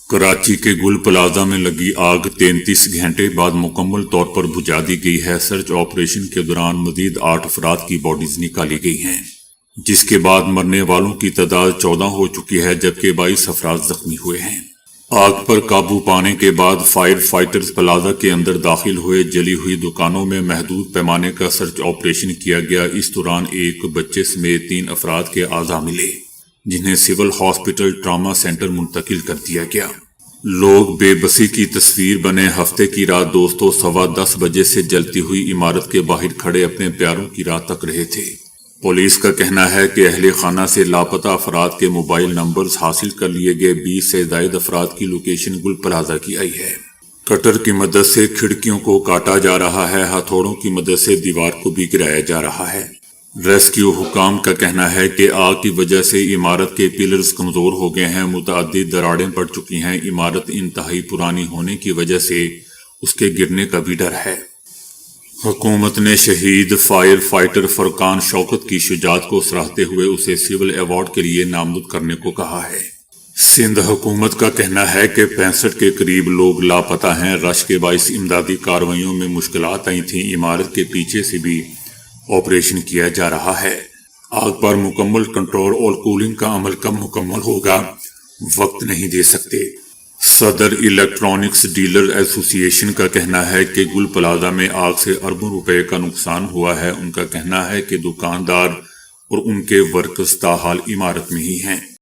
کراچی کے گل پلازا میں لگی آگ 33 گھنٹے بعد مکمل طور پر بجھا دی گئی ہے۔ سرچ آپریشن کے دوران مزید 8 افراد کی باڈیز نکالی گئی ہیں، جس کے بعد مرنے والوں کی تعداد 14 ہو چکی ہے جبکہ 22 افراد زخمی ہوئے ہیں۔ آگ پر قابو پانے کے بعد فائر فائٹرز پلازا کے اندر داخل ہوئے۔ جلی ہوئی دکانوں میں محدود پیمانے کا سرچ آپریشن کیا گیا۔ اس دوران ایک بچے سمیت 3 افراد کے اعضاء ملے، جنہیں سول ہاسپٹل ٹراما سینٹر منتقل کر دیا گیا۔ لوگ بے بسی کی تصویر بنے۔ ہفتے کی رات دوستوں 10:15 بجے سے جلتی ہوئی عمارت کے باہر کھڑے اپنے پیاروں کی راہ تک رہے تھے۔ پولیس کا کہنا ہے کہ اہل خانہ سے لاپتہ افراد کے موبائل نمبرز حاصل کر لیے گئے۔ 20 سے زائد افراد کی لوکیشن گل پلازا کی آئی ہے۔ کٹر کی مدد سے کھڑکیوں کو کاٹا جا رہا ہے، ہتھوڑوں کی مدد سے دیوار کو بھی گرایا جا رہا ہے۔ ریسکیو حکام کا کہنا ہے کہ آگ کی وجہ سے عمارت کے پلرز کمزور ہو گئے ہیں، متعدد دراڑیں پڑ چکی ہیں۔ عمارت انتہائی پرانی ہونے کی وجہ سے اس کے گرنے کا بھی ڈر ہے۔ حکومت نے شہید فائر فائٹر فرقان شوکت کی شجاعت کو سراہتے ہوئے اسے سول ایوارڈ کے لیے نامزد کرنے کو کہا ہے۔ سندھ حکومت کا کہنا ہے کہ 65 کے قریب لوگ لاپتہ ہیں۔ رش کے باعث امدادی کارروائیوں میں مشکلات آئی تھیں۔ عمارت کے پیچھے سے بھی آپریشن کیا جا رہا ہے۔ آگ پر مکمل کنٹرول اور کولنگ کا عمل کب مکمل ہوگا، وقت نہیں دے سکتے۔ صدر الیکٹرانکس ڈیلر ایسوسی ایشن کا کہنا ہے کہ گل پلازا میں آگ سے اربوں روپے کا نقصان ہوا ہے۔ ان کا کہنا ہے کہ دکاندار اور ان کے ورکرز تاحال عمارت میں ہی ہیں۔